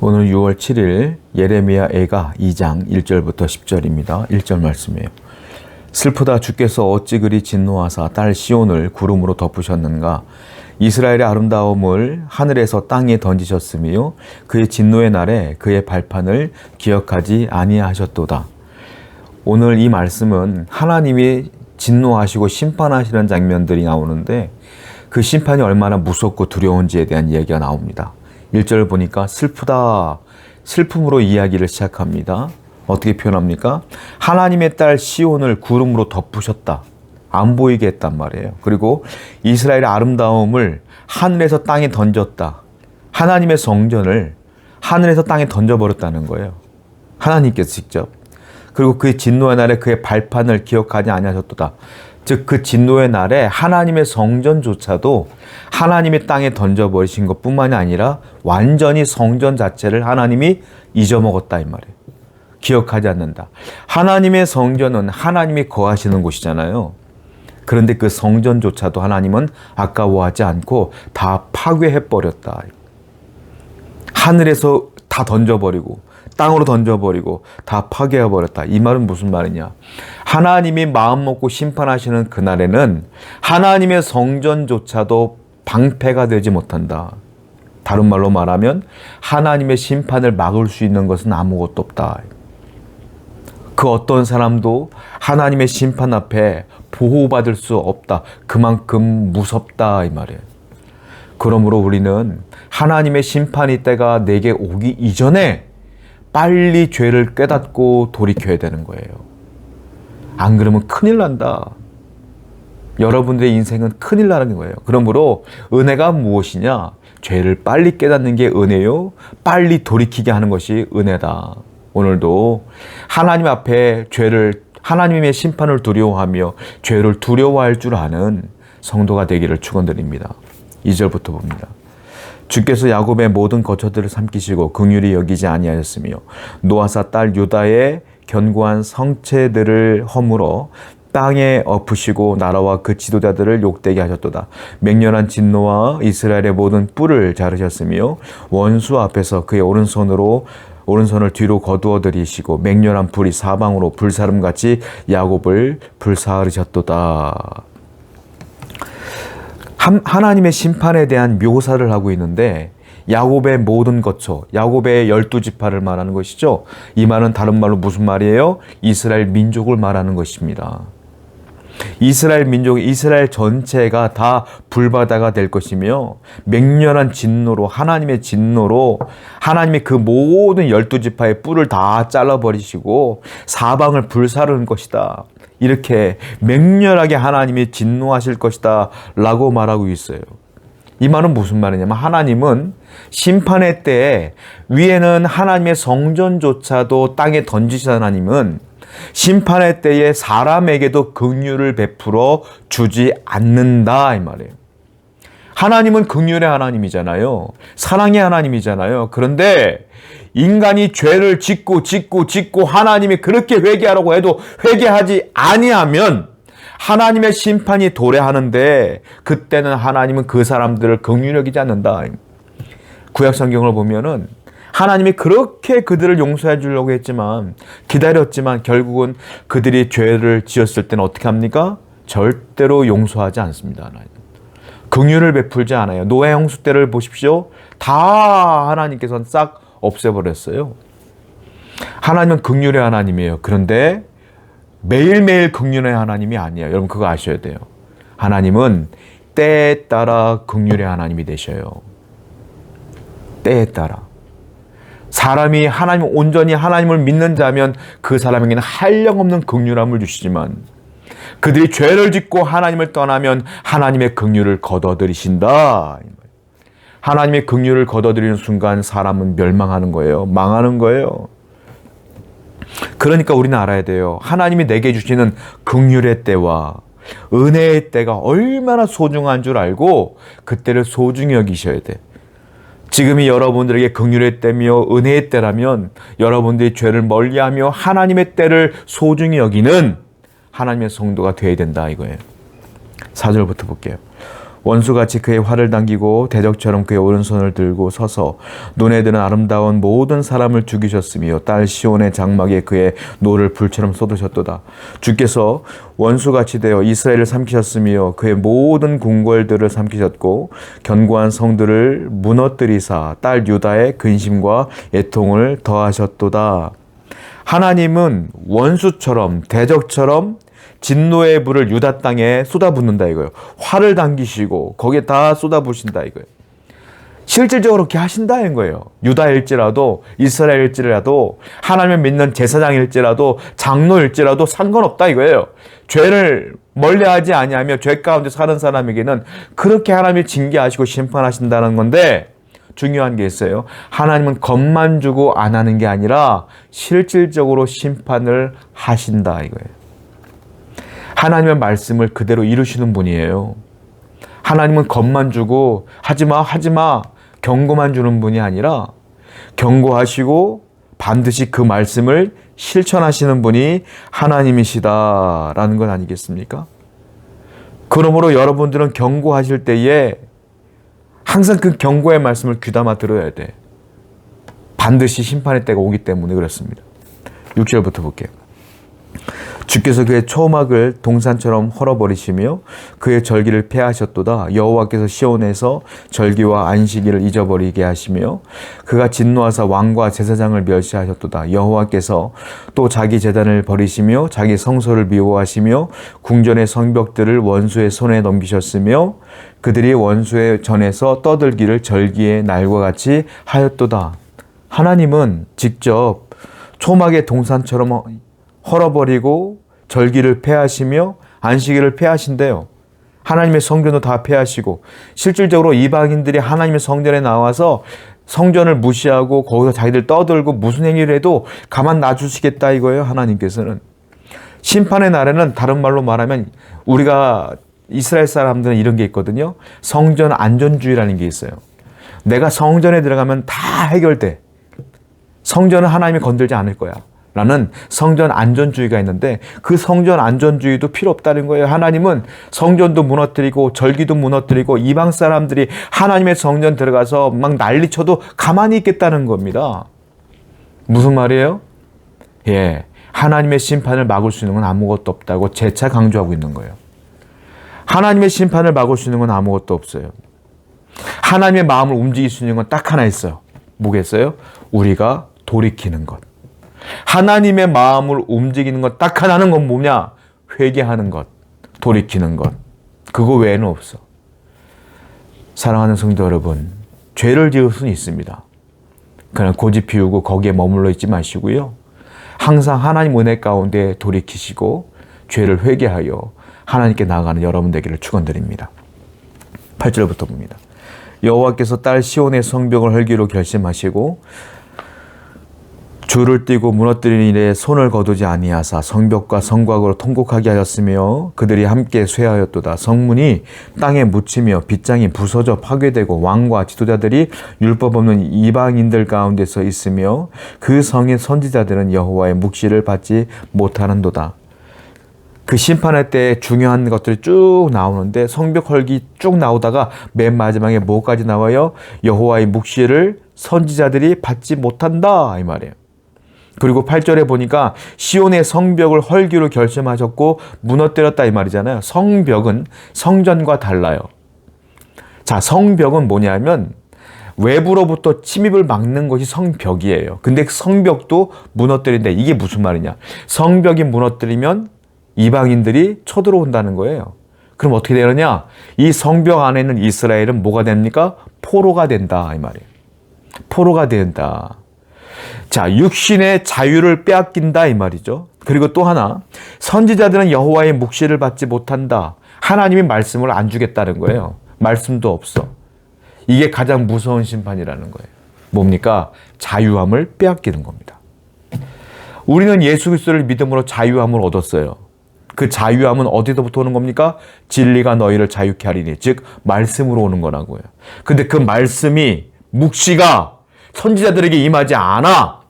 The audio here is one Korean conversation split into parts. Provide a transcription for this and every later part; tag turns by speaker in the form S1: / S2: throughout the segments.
S1: 오늘 6월 7일 예레미야 애가 2장 1절부터 10절입니다. 1절 말씀이에요. 슬프다 주께서 어찌 그리 진노하사 딸 시온을 구름으로 덮으셨는가. 이스라엘의 아름다움을 하늘에서 땅에 던지셨으며 그의 진노의 날에 그의 발판을 기억하지 아니하셨도다. 오늘 이 말씀은 하나님이 진노하시고 심판하시는 장면들이 나오는데 그 심판이 얼마나 무섭고 두려운지에 대한 얘기가 나옵니다. 1절을 보니까 슬프다. 슬픔으로 이야기를 시작합니다. 어떻게 표현합니까? 하나님의 딸 시온을 구름으로 덮으셨다. 안 보이게 했단 말이에요. 그리고 이스라엘의 아름다움을 하늘에서 땅에 던졌다. 하나님의 성전을 하늘에서 땅에 던져버렸다는 거예요. 하나님께서 직접. 그리고 그의 진노의 날에 그의 발판을 기억하지 아니하셨도다. 즉 그 진노의 날에 하나님의 성전조차도 하나님의 땅에 던져버리신 것뿐만이 아니라 완전히 성전 자체를 하나님이 잊어먹었다 이 말이에요. 기억하지 않는다. 하나님의 성전은 하나님이 거하시는 곳이잖아요. 그런데 그 성전조차도 하나님은 아까워하지 않고 다 파괴해버렸다. 하늘에서 다 던져버리고 땅으로 던져버리고 다 파괴해버렸다. 이 말은 무슨 말이냐? 하나님이 마음먹고 심판하시는 그날에는 하나님의 성전조차도 방패가 되지 못한다. 다른 말로 말하면 하나님의 심판을 막을 수 있는 것은 아무것도 없다. 그 어떤 사람도 하나님의 심판 앞에 보호받을 수 없다. 그만큼 무섭다 이 말이에요. 그러므로 우리는 하나님의 심판의 때가 내게 오기 이전에 빨리 죄를 깨닫고 돌이켜야 되는 거예요. 안 그러면 큰일 난다. 여러분들의 인생은 큰일 나는 거예요. 그러므로 은혜가 무엇이냐? 죄를 빨리 깨닫는 게 은혜요. 빨리 돌이키게 하는 것이 은혜다. 오늘도 하나님 앞에 하나님의 심판을 두려워하며 죄를 두려워할 줄 아는 성도가 되기를 축원드립니다. 2절부터 봅니다. 주께서 야곱의 모든 거처들을 삼키시고 긍휼히 여기지 아니하셨으며 노아사 딸 유다의 견고한 성체들을 허물어 땅에 엎으시고 나라와 그 지도자들을 욕되게 하셨도다. 맹렬한 진노와 이스라엘의 모든 뿔을 자르셨으며 원수 앞에서 그의 오른손을 뒤로 거두어 들이시고 맹렬한 불이 사방으로 불사름같이 야곱을 불사르셨도다. 하나님의 심판에 대한 묘사를 하고 있는데 야곱의 모든 거처, 야곱의 12지파를 말하는 것이죠. 이 말은 다른 말로 무슨 말이에요? 이스라엘 민족을 말하는 것입니다. 이스라엘 민족, 이스라엘 전체가 다 불바다가 될 것이며 맹렬한 진노로 하나님의 진노로 하나님의 그 모든 12지파의 뿔을 다 잘라버리시고 사방을 불사르는 것이다. 이렇게 맹렬하게 하나님이 진노하실 것이다 라고 말하고 있어요. 이 말은 무슨 말이냐면 하나님은 심판의 때에 위에는 하나님의 성전조차도 땅에 던지신 하나님은 심판의 때에 사람에게도 긍휼을 베풀어 주지 않는다 이 말이에요. 하나님은 긍휼의 하나님이잖아요. 사랑의 하나님이잖아요. 그런데 인간이 죄를 짓고 하나님이 그렇게 회개하라고 해도 회개하지 아니하면 하나님의 심판이 도래하는데 그때는 하나님은 그 사람들을 긍휼히 여기지 않는다. 구약 성경을 보면은 하나님이 그렇게 그들을 용서해 주려고 했지만 기다렸지만 결국은 그들이 죄를 지었을 때는 어떻게 합니까? 절대로 용서하지 않습니다. 하나님. 긍휼을 베풀지 않아요. 노아 홍수 때를 보십시오. 다 하나님께서는 싹 없애버렸어요. 하나님은 긍휼의 하나님이에요. 그런데 매일매일 긍휼의 하나님이 아니에요. 여러분 그거 아셔야 돼요. 하나님은 때에 따라 긍휼의 하나님이 되셔요. 때에 따라. 사람이 온전히 하나님을 믿는 자면 그 사람에게는 한량없는 긍휼함을 주시지만 그들이 죄를 짓고 하나님을 떠나면 하나님의 긍휼을 거둬들이신다. 하나님의 긍휼을 거둬들이는 순간 사람은 멸망하는 거예요. 망하는 거예요. 그러니까 우리는 알아야 돼요. 하나님이 내게 주시는 긍휼의 때와 은혜의 때가 얼마나 소중한 줄 알고 그때를 소중히 여기셔야 돼. 지금이 여러분들에게 긍휼의 때며 은혜의 때라면 여러분들이 죄를 멀리하며 하나님의 때를 소중히 여기는 하나님의 성도가 되어야 된다 이거예요. 4절부터 볼게요. 원수같이 그의 활을 당기고 대적처럼 그의 오른손을 들고 서서 눈에 드는 아름다운 모든 사람을 죽이셨으며 딸 시온의 장막에 그의 노를 불처럼 쏟으셨도다. 주께서 원수같이 되어 이스라엘을 삼키셨으며 그의 모든 궁궐들을 삼키셨고 견고한 성들을 무너뜨리사 딸 유다의 근심과 애통을 더하셨도다. 하나님은 원수처럼 대적처럼 진노의 불을 유다 땅에 쏟아붓는다 이거예요. 활을 당기시고 거기에 다 쏟아부으신다 이거예요. 실질적으로 그렇게 하신다는 거예요. 유다일지라도 이스라엘일지라도 하나님을 믿는 제사장일지라도 장로일지라도 상관없다 이거예요. 죄를 멀리하지 아니하며 죄 가운데 사는 사람에게는 그렇게 하나님이 징계하시고 심판하신다는 건데, 중요한 게 있어요. 하나님은 겁만 주고 안 하는 게 아니라 실질적으로 심판을 하신다 이거예요. 하나님의 말씀을 그대로 이루시는 분이에요. 하나님은 겁만 주고 하지마 경고만 주는 분이 아니라 경고하시고 반드시 그 말씀을 실천하시는 분이 하나님이시다라는 것 아니겠습니까? 그러므로 여러분들은 경고하실 때에 항상 그 경고의 말씀을 귀담아 들어야 돼. 반드시 심판의 때가 오기 때문에 그렇습니다. 6절부터 볼게요. 주께서 그의 초막을 동산처럼 헐어버리시며 그의 절기를 폐하셨도다. 여호와께서 시온에서 절기와 안식일을 잊어버리게 하시며 그가 진노하사 왕과 제사장을 멸시하셨도다. 여호와께서 또 자기 제단을 버리시며 자기 성소를 미워하시며 궁전의 성벽들을 원수의 손에 넘기셨으며 그들이 원수의 전에서 떠들기를 절기의 날과 같이 하였도다. 하나님은 직접 초막의 동산처럼 헐어버리고 절기를 폐하시며 안식일을 폐하신대요. 하나님의 성전도 다 폐하시고 실질적으로 이방인들이 하나님의 성전에 나와서 성전을 무시하고 거기서 자기들 떠들고 무슨 행위를 해도 가만 놔주시겠다 이거예요. 하나님께서는. 심판의 날에는 다른 말로 말하면 우리가 이스라엘 사람들은 이런 게 있거든요. 성전 안전주의라는 게 있어요. 내가 성전에 들어가면 다 해결돼. 성전은 하나님이 건들지 않을 거야 라는 성전 안전주의가 있는데, 그 성전 안전주의도 필요 없다는 거예요. 하나님은 성전도 무너뜨리고 절기도 무너뜨리고 이방 사람들이 하나님의 성전 들어가서 막 난리쳐도 가만히 있겠다는 겁니다. 무슨 말이에요? 예, 하나님의 심판을 막을 수 있는 건 아무것도 없다고 재차 강조하고 있는 거예요. 하나님의 심판을 막을 수 있는 건 아무것도 없어요. 하나님의 마음을 움직일 수 있는 건 딱 하나 있어요. 뭐겠어요? 우리가 돌이키는 것. 하나님의 마음을 움직이는 것 딱 하나는 건 뭐냐? 회개하는 것, 돌이키는 것. 그거 외에는 없어. 사랑하는 성도 여러분, 죄를 지을 수는 있습니다. 그냥 고집 피우고 거기에 머물러 있지 마시고요. 항상 하나님 은혜 가운데 돌이키시고 죄를 회개하여 하나님께 나아가는 여러분 되기를 축원드립니다. 8절부터 봅니다. 여호와께서 딸 시온의 성벽을 헐기로 결심하시고 줄을 띄고 무너뜨리는 일에 손을 거두지 아니하사 성벽과 성곽으로 통곡하게 하였으며 그들이 함께 쇠하였도다. 성문이 땅에 묻히며 빗장이 부서져 파괴되고 왕과 지도자들이 율법 없는 이방인들 가운데서 있으며 그 성의 선지자들은 여호와의 묵시를 받지 못하는도다. 그 심판의 때에 중요한 것들이 쭉 나오는데 성벽 헐기 쭉 나오다가 맨 마지막에 뭐까지 나와요? 여호와의 묵시를 선지자들이 받지 못한다 이 말이에요. 그리고 8절에 보니까 시온의 성벽을 헐기로 결심하셨고 무너뜨렸다 이 말이잖아요. 성벽은 성전과 달라요. 자, 성벽은 뭐냐면 외부로부터 침입을 막는 것이 성벽이에요. 근데 성벽도 무너뜨린다. 이게 무슨 말이냐? 성벽이 무너뜨리면 이방인들이 쳐들어온다는 거예요. 그럼 어떻게 되느냐? 이 성벽 안에 있는 이스라엘은 뭐가 됩니까? 포로가 된다 이 말이에요. 포로가 된다. 자, 육신의 자유를 빼앗긴다 이 말이죠. 그리고 또 하나, 선지자들은 여호와의 묵시를 받지 못한다. 하나님의 말씀을 안 주겠다는 거예요. 말씀도 없어. 이게 가장 무서운 심판이라는 거예요. 뭡니까? 자유함을 빼앗기는 겁니다. 우리는 예수 그리스도를 믿음으로 자유함을 얻었어요. 그 자유함은 어디서부터 오는 겁니까? 진리가 너희를 자유케 하리니, 즉 말씀으로 오는 거라고요. 근데 그 말씀이, 묵시가 선지자들에게 임하지 않아.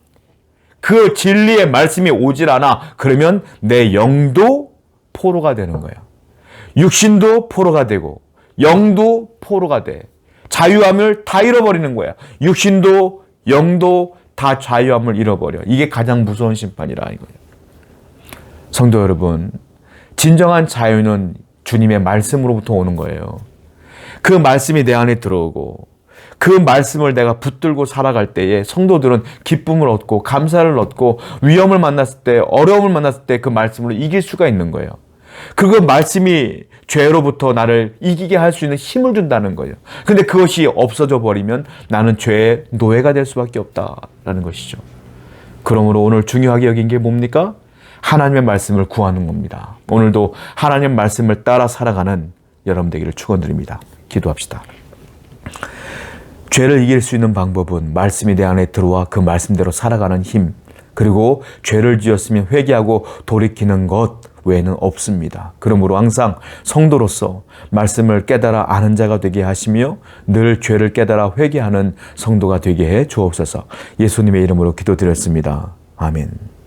S1: 그 진리의 말씀이 오질 않아. 그러면 내 영도 포로가 되는 거예요. 육신도 포로가 되고 영도 포로가 돼. 자유함을 다 잃어버리는 거야. 육신도 영도 다 자유함을 잃어버려. 이게 가장 무서운 심판이라 이거예요. 성도 여러분, 진정한 자유는 주님의 말씀으로부터 오는 거예요. 그 말씀이 내 안에 들어오고 그 말씀을 내가 붙들고 살아갈 때에 성도들은 기쁨을 얻고 감사를 얻고 위험을 만났을 때, 어려움을 만났을 때 그 말씀으로 이길 수가 있는 거예요. 그 말씀이 죄로부터 나를 이기게 할 수 있는 힘을 준다는 거예요. 근데 그것이 없어져 버리면 나는 죄의 노예가 될 수밖에 없다라는 것이죠. 그러므로 오늘 중요하게 여긴 게 뭡니까? 하나님의 말씀을 구하는 겁니다. 오늘도 하나님의 말씀을 따라 살아가는 여러분 되기를 축원드립니다. 기도합시다. 죄를 이길 수 있는 방법은 말씀이 내 안에 들어와 그 말씀대로 살아가는 힘, 그리고 죄를 지었으면 회개하고 돌이키는 것 외에는 없습니다. 그러므로 항상 성도로서 말씀을 깨달아 아는 자가 되게 하시며 늘 죄를 깨달아 회개하는 성도가 되게 해 주옵소서. 예수님의 이름으로 기도드렸습니다. 아멘.